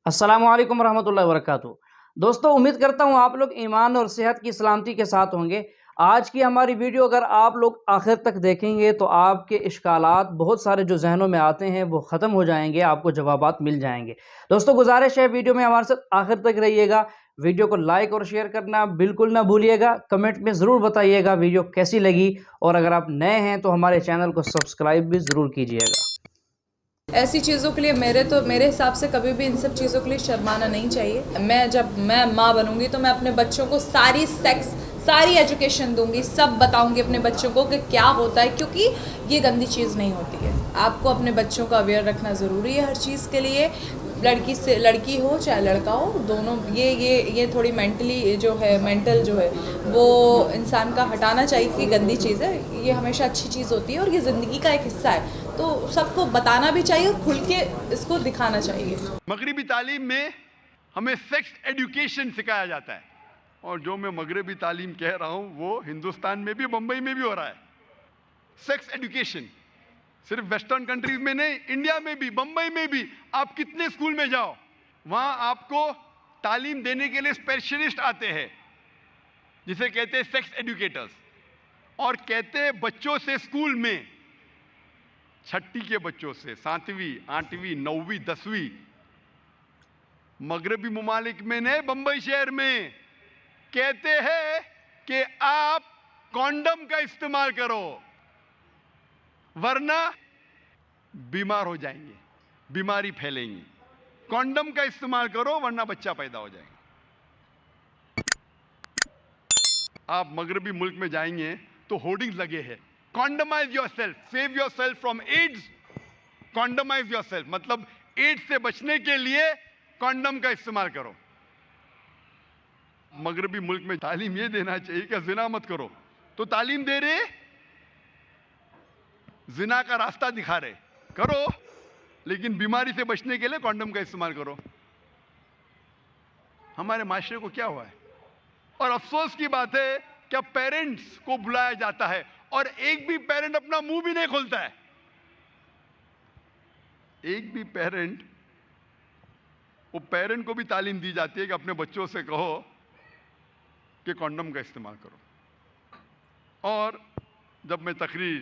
अस्सलामुअलैकुम रहमतुल्लाहि व बरकातुहू। दोस्तों, उम्मीद करता हूँ आप लोग ईमान और सेहत की सलामती के साथ होंगे। आज की हमारी वीडियो अगर आप लोग आखिर तक देखेंगे तो आपके इश्कालात बहुत सारे जो जहनों में आते हैं वो ख़त्म हो जाएंगे, आपको जवाबात मिल जाएंगे। दोस्तों, गुजारिश है वीडियो में हमारे साथ आखिर तक रहिएगा। वीडियो को लाइक और शेयर करना बिल्कुल ना भूलिएगा। कमेंट में ज़रूर बताइएगा वीडियो कैसी लगी, और अगर आप नए हैं तो हमारे चैनल को सब्सक्राइब भी ज़रूर कीजिएगा। ऐसी चीज़ों के लिए मेरे हिसाब से कभी भी इन सब चीज़ों के लिए शर्माना नहीं चाहिए। जब मैं माँ बनूंगी तो मैं अपने बच्चों को सारी एजुकेशन दूंगी, सब बताऊंगी अपने बच्चों को कि क्या होता है, क्योंकि ये गंदी चीज़ नहीं होती है। आपको अपने बच्चों का अवेयर रखना ज़रूरी है हर चीज़ के लिए। लड़की हो चाहे लड़का हो, दोनों ये थोड़ी मेंटल जो है वो इंसान का हटाना चाहिए कि गंदी चीज़ है। ये हमेशा अच्छी चीज़ होती है और ये ज़िंदगी का एक हिस्सा है, तो सबको बताना भी चाहिए और खुल के इसको दिखाना चाहिए। मगरबी तालीम में हमें सेक्स एजुकेशन सिखाया जाता है, और जो मैं मगरबी तालीम कह रहा हूँ वो हिंदुस्तान में भी, बम्बई में भी हो रहा है। सेक्स एजुकेशन सिर्फ वेस्टर्न कंट्रीज में नहीं, इंडिया में भी, बम्बई में भी। आप कितने स्कूल में जाओ, वहाँ आपको तालीम देने के लिए स्पेशलिस्ट आते हैं, जिसे कहते हैं सेक्स एजुकेटर्स। और कहते हैं बच्चों से स्कूल में, छठी के बच्चों से, 7वीं 8वीं 9वीं 10वीं, मगरबी मुमालिक में नहीं, बंबई शहर में कहते हैं कि आप कॉन्डम का इस्तेमाल करो वरना बीमार हो जाएंगे, बीमारी फैलेंगी। कॉन्डम का इस्तेमाल करो वरना बच्चा पैदा हो जाएगा। आप मगरबी मुल्क में जाएंगे तो होर्डिंग्स लगे हैं, condomise yourself, save yourself from AIDS. Condomise yourself मतलब एड्स से बचने के लिए कॉन्डम का इस्तेमाल करो। मगरबी मुल्क में तालीम ये देना चाहिए कि जिना मत करो, तो तालीम दे रहे, जिना का रास्ता दिखा रहे, करो लेकिन बीमारी से बचने के लिए कॉन्डम का इस्तेमाल करो। हमारे माशरे को क्या हुआ है? और अफसोस की बात है कि अब पेरेंट्स को बुलाया जाता है और एक भी पेरेंट अपना मुंह भी नहीं खोलता है। एक भी पेरेंट, वो पेरेंट को भी तालीम दी जाती है कि अपने बच्चों से कहो कि कॉन्डम का इस्तेमाल करो। और जब मैं तकरीर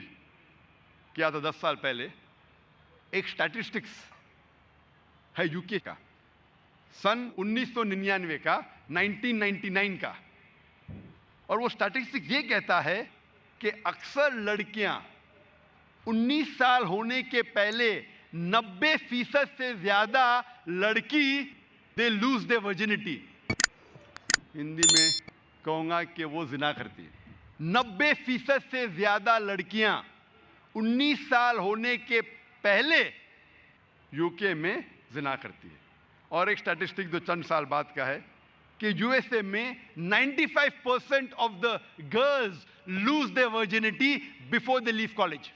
किया था 10 साल पहले, एक स्टैटिस्टिक्स है यूके का, सन 1999 का, 1999 का, और वो स्टैटिस्टिक्स ये कहता है कि अक्सर लड़कियां 19 साल होने के पहले 90% से ज्यादा लड़की they lose they virginity. Hindi में कहूंगा कि वो जिना करती है। 90% से ज्यादा लड़कियां 19 साल होने के पहले यूके में जिना करती है। और एक स्टैटिस्टिक जो चंद साल बाद का है कि यूएसए में 95% of the girls lose their virginity before they leave college.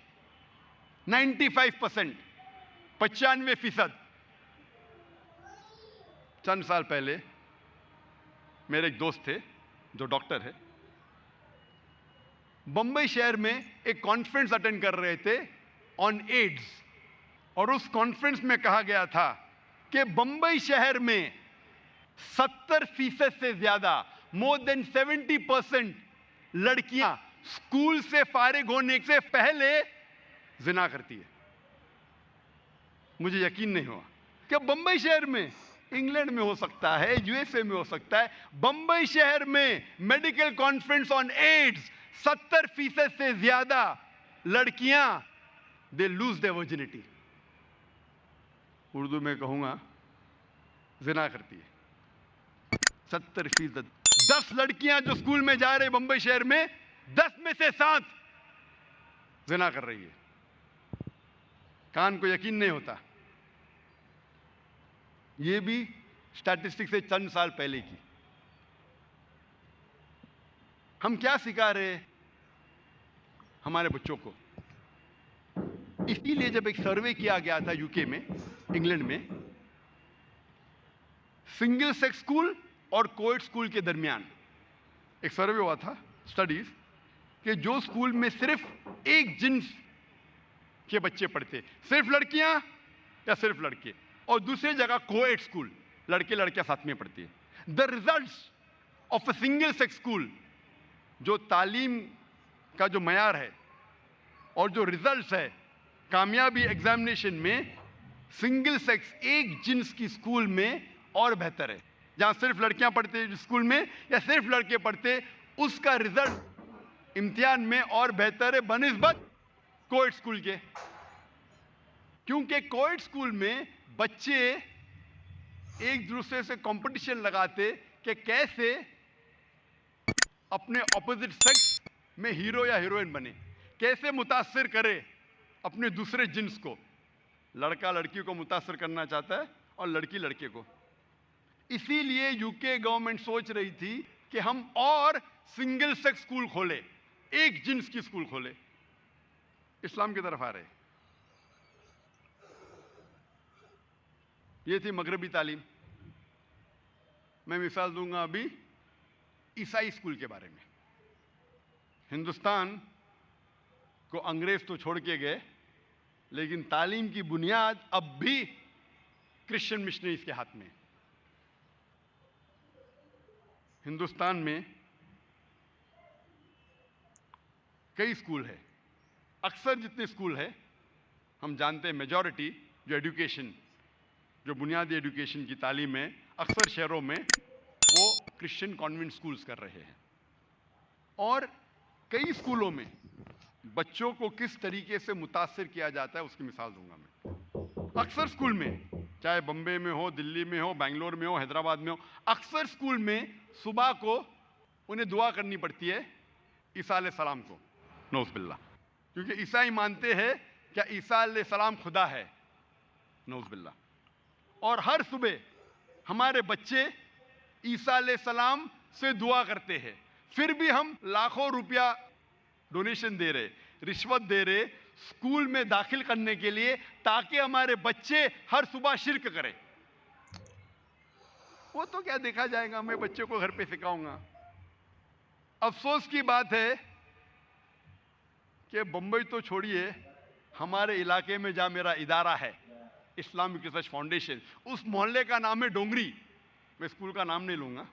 95%, 95%। चंद साल पहले मेरे एक दोस्त थे जो डॉक्टर है, बंबई शहर में एक कॉन्फ्रेंस अटेंड कर रहे थे ऑन एड्स, और उस कॉन्फ्रेंस में कहा गया था कि बंबई शहर में 70% से ज्यादा, मोर देन 70% लड़कियां स्कूल से फारिग होने से पहले जिना करती है। मुझे यकीन नहीं हुआ कि बंबई शहर में, इंग्लैंड में हो सकता है, यूएसए में हो सकता है, बंबई शहर में मेडिकल कॉन्फ्रेंस ऑन एड्स 70% से ज्यादा लड़कियां they lose their virginity. Urdu में कहूंगा जिना करती है 70%। 10 लड़कियां जो स्कूल में जा रहे बंबई शहर में, 10 में से 7 जिना कर रही है। कान को यकीन नहीं होता। ये भी स्टैटिस्टिक्स से चंद साल पहले की। हम क्या सिखा रहे हैं हमारे बच्चों को? इसीलिए जब एक सर्वे किया गया था यूके में, इंग्लैंड में, सिंगल सेक्स स्कूल और कोएड स्कूल के दरमियान एक सर्वे हुआ था, स्टडीज, कि जो स्कूल में सिर्फ एक जिन्स के बच्चे पढ़ते, सिर्फ लड़कियां या सिर्फ लड़के, और दूसरी जगह कोएड स्कूल, लड़के लड़कियां साथ में पढ़ती है। The results of a single sex school, जो तालीम का जो मयार है और जो रिजल्ट्स है कामयाबी एग्जामिनेशन में, सिंगल सेक्स एक जिन्स की स्कूल में और बेहतर है। जहां सिर्फ लड़कियां पढ़ते स्कूल में या सिर्फ लड़के पढ़ते, उसका रिजल्ट इम्तिहान में और बेहतर है बनिस्बत कोएड स्कूल के। क्योंकि कोएड स्कूल में बच्चे एक दूसरे से कंपटीशन लगाते कि कैसे अपने ऑपोजिट सेक्स में हीरो या हीरोइन बने, कैसे मुतासिर करे अपने दूसरे जिन्स को। लड़का लड़की को मुतासिर करना चाहता है और लड़की लड़के को। इसीलिए यूके गवर्नमेंट सोच रही थी कि हम और सिंगल सेक्स स्कूल खोले, एक जिन्स की स्कूल खोले। इस्लाम की तरफ आ रहे। ये थी मगरबी तालीम। मैं मिसाल दूंगा अभी ईसाई स्कूल के बारे में। हिंदुस्तान को अंग्रेज तो छोड़ के गए, लेकिन तालीम की बुनियाद अब भी क्रिश्चियन मिशनरीज के हाथ में है। हिंदुस्तान में कई स्कूल है। अक्सर जितने स्कूल है हम जानते हैं, मेजॉरिटी जो एजुकेशन, जो बुनियादी एजुकेशन की तालीम है, अक्सर शहरों में वो क्रिश्चियन कॉन्वेंट स्कूल्स कर रहे हैं। और कई स्कूलों में बच्चों को किस तरीके से मुतासिर किया जाता है उसकी मिसाल दूंगा मैं। अक्सर स्कूल में, चाहे बम्बे में हो, दिल्ली में हो, बेंगलोर में हो, हैदराबाद में हो, अक्सर स्कूल में सुबह को उन्हें दुआ करनी पड़ती है ईसा अलैहिस्सलाम को, नौज़ुबिल्लाह। क्योंकि ईसाई मानते हैं क्या ईसा अलैहिस्सलाम खुदा है, नौज़ुबिल्लाह। और हर सुबह हमारे बच्चे ईसा अलैहिस्सलाम से दुआ करते हैं। फिर भी हम लाखों रुपया डोनेशन दे रहे, रिश्वत दे रहे स्कूल में दाखिल करने के लिए, ताकि हमारे बच्चे हर सुबह शिर्क करें। वो तो क्या देखा जाएगा, मैं बच्चे को घर पे सिखाऊंगा। अफसोस की बात है कि बंबई तो छोड़िए, हमारे इलाके में जहां मेरा इदारा है इस्लामिक रिसर्च फाउंडेशन, उस मोहल्ले का नाम है डोंगरी। मैं स्कूल का नाम नहीं लूंगा।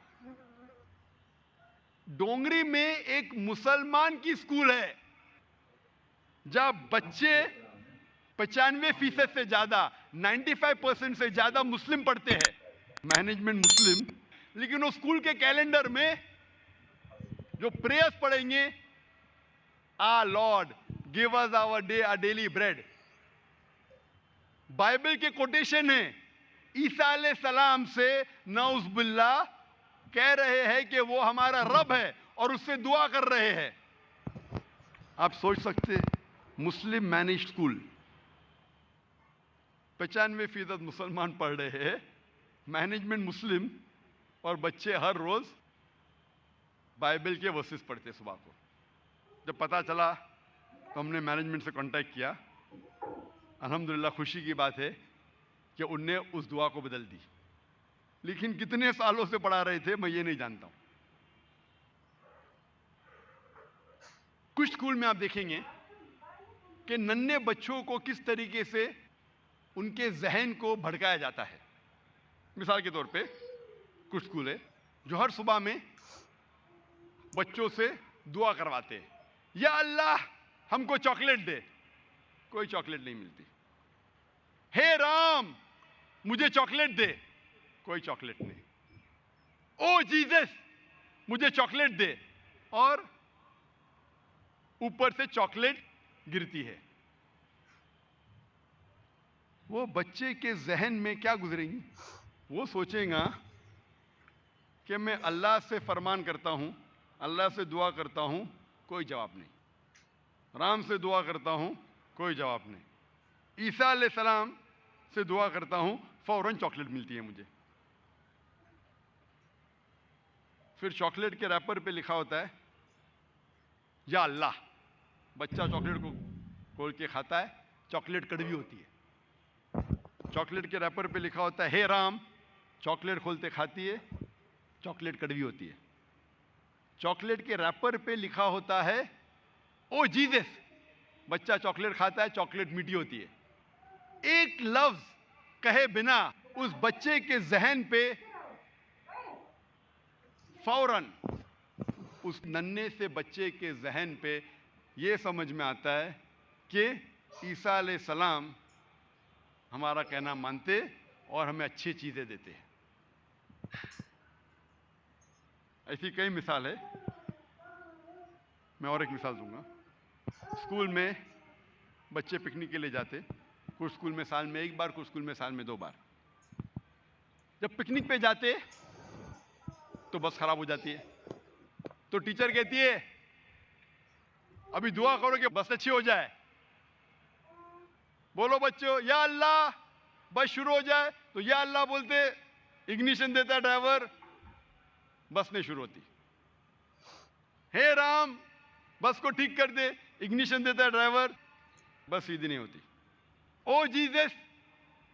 डोंगरी में एक मुसलमान की स्कूल है जहां बच्चे 95% से ज्यादा, 95% से ज्यादा मुस्लिम पढ़ते हैं, मैनेजमेंट मुस्लिम। लेकिन वो स्कूल के कैलेंडर में जो प्रेयर्स पढ़ेंगे, O Lord give us our day a daily bread, Bible के कोटेशन है। ईसा अलैहिस्सलाम से नौज़ुबिल्लाह कह रहे हैं कि वो हमारा रब है और उससे दुआ कर रहे हैं। आप सोच सकते, मुस्लिम मैनेज स्कूल, 95% मुसलमान पढ़ रहे हैं, मैनेजमेंट मुस्लिम, और बच्चे हर रोज बाइबल के वर्सेस पढ़ते सुबह को। जब पता चला तो हमने मैनेजमेंट से कांटेक्ट किया। अल्हम्दुलिल्लाह खुशी की बात है कि उनने उस दुआ को बदल दी। लेकिन कितने सालों से पढ़ा रहे थे मैं ये नहीं जानता हूं। कुछ स्कूल में आप देखेंगे कि नन्हे बच्चों को किस तरीके से उनके जहन को भड़काया जाता है। मिसाल के तौर पे कुछ स्कूल है जो हर सुबह में बच्चों से दुआ करवाते हैं, या अल्लाह हमको चॉकलेट दे। कोई चॉकलेट नहीं मिलती। हे राम मुझे चॉकलेट दे, कोई चॉकलेट नहीं। ओ जीसस मुझे चॉकलेट दे, और ऊपर से चॉकलेट गिरती है। वो बच्चे के जहन में क्या गुजरेंगी? वो सोचेगा कि मैं अल्लाह से फरमान करता हूं, अल्लाह से दुआ करता हूं, कोई जवाब नहीं। राम से दुआ करता हूं, कोई जवाब नहीं। ईसा अलैहिस्सलाम से दुआ करता हूं, फौरन चॉकलेट मिलती है मुझे। फिर चॉकलेट के रैपर पे लिखा होता है या अल्लाह। बच्चा चॉकलेट को खोल के खाता है, चॉकलेट कड़वी होती है। चॉकलेट के रैपर पे लिखा होता है हे राम, चॉकलेट खोलते खाती है, चॉकलेट कड़वी होती है। चॉकलेट के रैपर पे लिखा होता है ओ जीसस, बच्चा चॉकलेट खाता है, चॉकलेट मीठी होती है। एक लफ्ज कहे बिना उस बच्चे के जहन पे फौरन, उस नन्हे से बच्चे के जहन पे ये समझ में आता है कि ईसा अलैहिस्सलाम हमारा कहना मानते और हमें अच्छी चीज़ें देते हैं। ऐसी कई मिसाल है। मैं और एक मिसाल दूंगा। स्कूल में बच्चे पिकनिक के लिए जाते, कुछ स्कूल में साल में एक बार, कुछ स्कूल में साल में 2 बार। जब पिकनिक पे जाते तो बस खराब हो जाती है, तो टीचर कहती है अभी दुआ करो कि बस अच्छी हो जाए। बोलो बच्चों, या अल्लाह बस शुरू हो जाए। तो या अल्लाह बोलते, इग्निशन देता है ड्राइवर, बस नहीं शुरू होती। हे राम बस को ठीक कर दे, इग्निशन देता है ड्राइवर, बस सीधी नहीं होती। ओ जीसस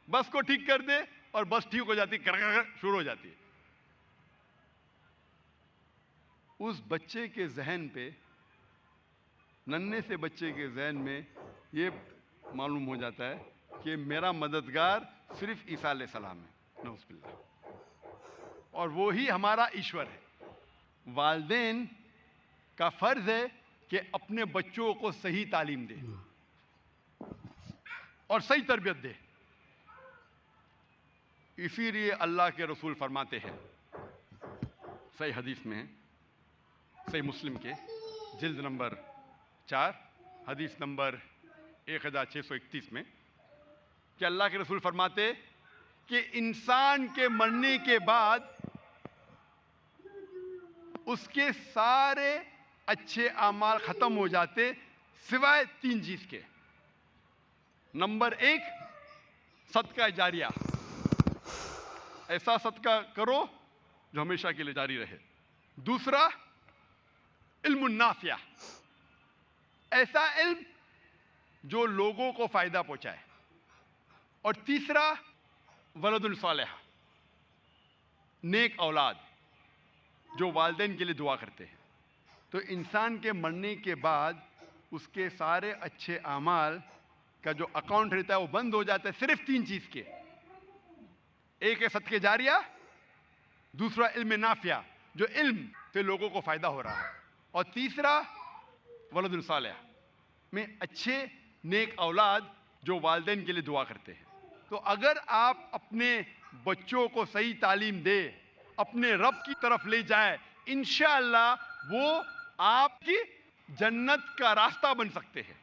बस को ठीक कर दे, और बस ठीक हो जाती, कर शुरू हो जाती है। उस बच्चे के जहन पे, नन्हे से बच्चे के जहन में ये मालूम हो जाता है कि मेरा मददगार सिर्फ ईसा अलैहिस्सलाम है, नऊज़ुबिल्लाह, और वो ही हमारा ईश्वर है। वालिदैन का फर्ज है कि अपने बच्चों को सही तालीम दे और सही तरबियत दे। इसीलिए अल्लाह के रसूल फरमाते हैं, सही हदीस में है, सही मुस्लिम के जिल्द नंबर 4 हदीस नंबर 1631 में, कि अल्लाह के रसूल फरमाते कि इंसान के मरने के बाद उसके सारे अच्छे अमाल खत्म हो जाते सिवाय 3 चीज के। नंबर 1, सदका जारिया, ऐसा सदका करो जो हमेशा के लिए जारी रहे। दूसरा, इल्मुन नाफिया, ऐसा इल्म जो लोगों को फायदा पहुंचाए। और तीसरा, वलदुन सालिह, नेक औलाद जो वालिदैन के लिए दुआ करते हैं। तो इंसान के मरने के बाद उसके सारे अच्छे अमाल का जो अकाउंट रहता है वो बंद हो जाता है सिर्फ 3 चीज के। एक है सदके जारिया, दूसरा इल्म नाफिया जो इल्म से लोगों को फायदा हो रहा है, और तीसरा वलदुन सालिह में अच्छे नेक औलाद जो वालिदैन के लिए दुआ करते हैं। तो अगर आप अपने बच्चों को सही तालीम दे, अपने रब की तरफ ले जाए, इंशाअल्लाह वो आपकी जन्नत का रास्ता बन सकते हैं।